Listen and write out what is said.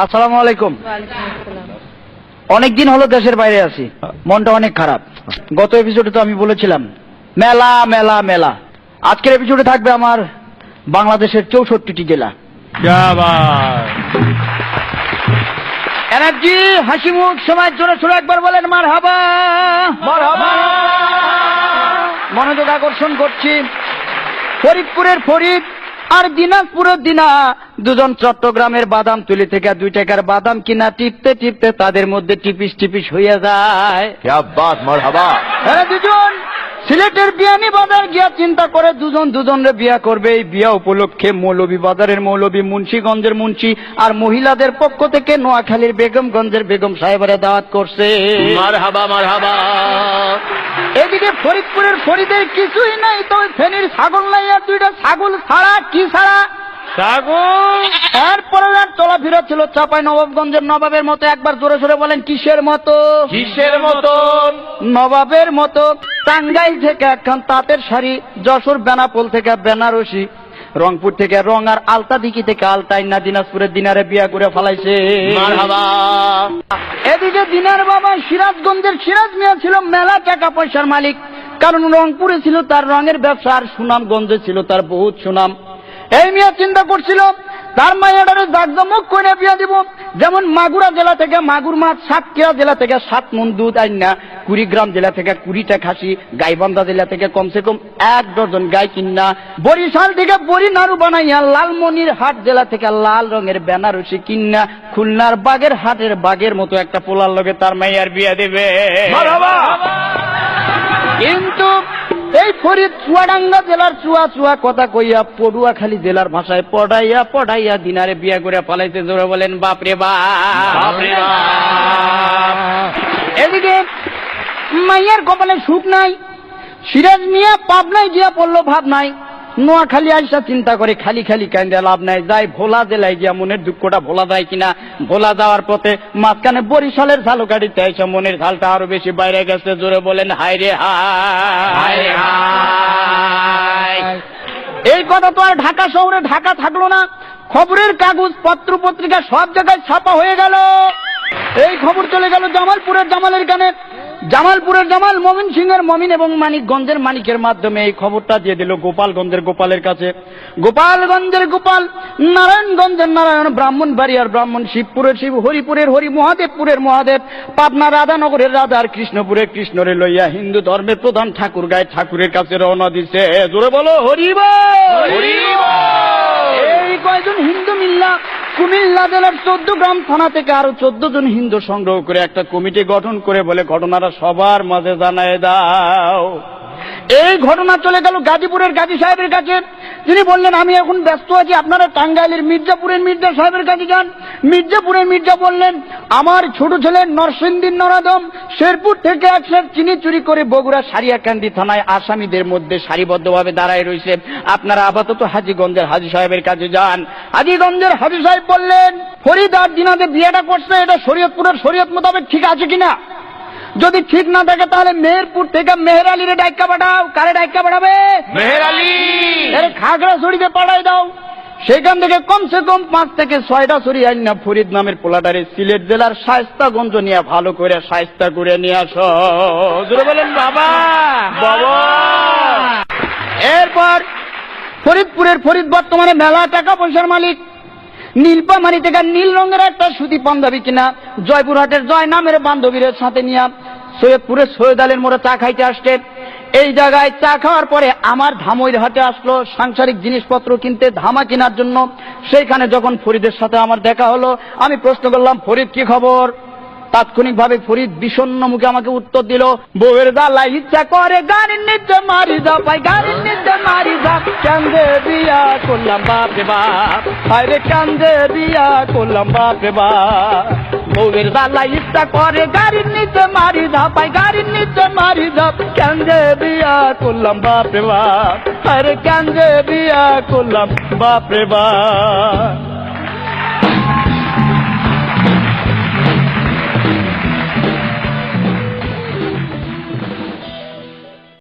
আসসালামু আলাইকুম। অনেকদিন হলো দেশের বাইরে আছি, মনটা অনেক খারাপ। গত এপিসোডে তো আমি বলেছিলাম মেলা মেলা মেলা। আজকের এপিসোডে থাকবে আমার বাংলাদেশের 64টি জেলা। এনার্জি, হাসি মুখ, সময়ের জন্য শুরু একবার বলেন মারহাবা। মনোযোগ আকর্ষণ করছি ফরিদপুরের ফরিদ আর দিনাজপুরের দিনা। দুজন চট্টগ্রামের বাদামতলী থেকে 2 টাকার বাদাম কিনা টিপতে টিপতে তাদের মধ্যে টিপিস টিপিস হইয়া যায়। এরা দুজন সিলেটের বিয়ানী বাজার গিয়া চিন্তা করে দুজনের বিয়া করবে। এই বিয়া উপলক্ষে মৌলভী বাজারের মৌলভী, মুন্সিগঞ্জের মুন্সি আর মহিলাদের পক্ষ থেকে নোয়াখালীর বেগমগঞ্জের বেগম সাহেবেরা দাওয়াত করছে। মারহাবা মারহাবা। এদিকে ফরিদপুরের ফরিদের কিছুই নাই, তবে ফেনীর ছাগল নাই। আর 2টা ছাগল ছাড়া কি ছাড়া ছাগল। এরপরে চলাফেরা ছিল চাপাই নবাবগঞ্জের নবাবের মতো। একবার জোরে সোরে বলেন কিসের মতো? কিসের মতন? নবাবের মতো। টাঙ্গাইল থেকে একখান তাঁতের শাড়ি, যশোর বেনাপোল থেকে বেনারসি, রংপুর থেকে রং আর আলতা দিকি থেকে আলতাইনা, দিনাজপুরের দিনারে বিয়া করে ফেলাইছে। মারহাবা। এদিকে দিনার বাবা সিরাজগঞ্জের সিরাজ মিয়া ছিল মেলা টাকা পয়সার মালিক, কারণ রংপুরে ছিল তার রঙের ব্যবসা আর সুনামগঞ্জে ছিল তার বহুত সুনাম। এই মিয়া চিন্তা করছিল তার মাইয়াটারে জাকজমক করে বিয়া দিব। যেমন মাগুরা জেলা থেকে মাগুর মাছ, সাতক্ষীরা জেলা থেকে 7 মণ দুধ আইনা, কুড়িগ্রাম জেলা থেকে 20টা খাসি, গাইবান্ধা জেলা থেকে কমসে কম 1 ডজন গাই কিনা, বরিশাল থেকে বড়ি নাড়ু বানাইয়া, লালমনিরহাট জেলা থেকে লাল রঙের বেনারসি কিনা, খুলনার বাগের হাটের বাগের মতো একটা পোলার লগে তার মাইয়ার বিয়া দেবে। কিন্তু এই ফরিদ চুয়াডাঙ্গা জেলার চুয়া কথা কইয়া পটুয়াখালী জেলার ভাষায় পড়াইয়া দিনারে বিয়া করে পালাইতে। জোরে বলেন বাপরে বাপ। এদিকে মাইয়ার কপালে সুখ নাই। সিরাজ মিয়া পাবনায় গিয়া পড়লো ভাব নাই। নোয়াখালী আইসা চিন্তা করে খালি খালি কান্দে লাভ নাই, যাই ভোলা জেলায় গিয়া মনের দুঃখটা ভোলা যায় কিনা। ভোলা যাওয়ার পথে মাঝখানে বরিশালের ঝালুকাঠিতে আইসা মনের ঝালটা আরো বেশি বাইরে গেছে। জোরে বলেন হায় রে হায়। এই কথা তো আর ঢাকা শহরে ঢাকা থাকলো না, খবরের কাগজ পত্র পত্রিকা সব জায়গায় ছাপা হয়ে গেল। এই খবর চলে গেল জামালপুরের জামালের কানে, জামালপুরের জামাল, মমিন সিংহের মমিন এবং মানিকগঞ্জের মানিকের মাধ্যমে এই খবরটা দিয়ে দিল গোপালগঞ্জের গোপালের কাছে। গোপালগঞ্জের গোপাল, নারায়ণগঞ্জের নারায়ণ, ব্রাহ্মণবাড়িয়ার ব্রাহ্মণ, শিবপুরের শিব, হরিপুরের হরি, মহাদেবপুরের মহাদেব, পাবনা রাধানগরের রাধা আর কৃষ্ণপুরের কৃষ্ণরে লইয়া হিন্দু ধর্মের প্রধান ঠাকুর গায়ে ঠাকুরের কাছে রওনা দিছে। জোরে বলো হরিবল। এই কয়জন হিন্দু মিল্লা কুমিল্লা জেলার 14 গ্রাম থানা থেকে আরো 14 জন হিন্দু সংগ্রহ করে একটা কমিটি গঠন করে বলে ঘটনাটা সবার মাঝে জানায় দাও। এই ঘটনা চলে গেল গাজীপুরের গাজী সাহেবের কাছে। তিনি বললেন আমি এখন ব্যস্ত আছি, আপনারা টাঙ্গাইলের মির্জাপুরের মির্জা সাহেবের কাছে যান। মির্জাপুরের মির্জা বললেন আমার ছোট ছেলে নরসিংদীর নরাদম শেরপুর থেকে 1 সের চিনি চুরি করে বগুড়া সারিয়াকান্দি থানায় আসামিদের মধ্যে সারিবদ্ধভাবে দাঁড়ায় রয়েছে, আপনারা আপাতত হাজীগঞ্জের হাজী সাহেবের কাছে যান। হাজীগঞ্জের হাজী সাহেব বললেন ফরিদ আর দিনাতে বিয়েটা করছে, এটা শরীয়তপুরের শরীয়ত মোতাবেক ঠিক আছে কিনা? যদি ঠিক না থাকে তাহলে মেহেরপুর থেকে মেহের আলীর ডাইকা পাঠাও। কারে ডাইকা পাঠাবে? মেহের আলী। খাগড়াছড়িতে পাঠাই দাও। সেখান থেকে কমসে কম 5 থেকে 6টা ছড়ি আইনা ফরিদ নামের পোলাটারে সিলেট জেলার শায়েস্তাগঞ্জ নিয়ে ভালো করে শায়েস্তা করে নিয়ে আসো। জোরে বলেন বাবা বাবা। এরপর ফরিদপুরের ফরিদ বর্তমানে মেলা টাকা পয়সার মালিক। নীলপামারি থেকে নীল রঙের একটা সুতি পাঞ্জাবি কিনা, জয়পুরহাটের জয় নামের বান্ধবীর সাথে নিয়ে সৈয়দপুরের সৈয়দ আলীর মোড়ে চা খাইতে আসছে। এই জায়গায় চা খাওয়ার পরে আমার ধামইর হাটে আসলো সাংসারিক জিনিসপত্র কিনতে, ধামা কেনার জন্য। সেইখানে যখন ফরিদের সাথে আমার দেখা হলো, আমি প্রশ্ন করলাম ফরিদ কি খবর? তাৎক্ষণিকভাবে ফরিদ বিষণ্ণ মুখে আমাকে উত্তর দিল বউয়ের জ্বালায় ইচ্ছা করে গাড়ির নিচে মারি যাও, পাই গাড়ির নিচে মারি যাও, কান্দে বিয়া করলাম বাপরে বাপ, হায়রে কান্দে বিয়া করলাম বাপরে বাপ। বউয়ের জ্বালায় ইচ্ছা করে গাড়ির নিচে মারি যাও, পাই গাড়ির নিচে মারি যাও, কান্দে বিয়া করলাম বাপরে বাপ, হায়রে কান্দে বিয়া করলাম বাপরে বাপ।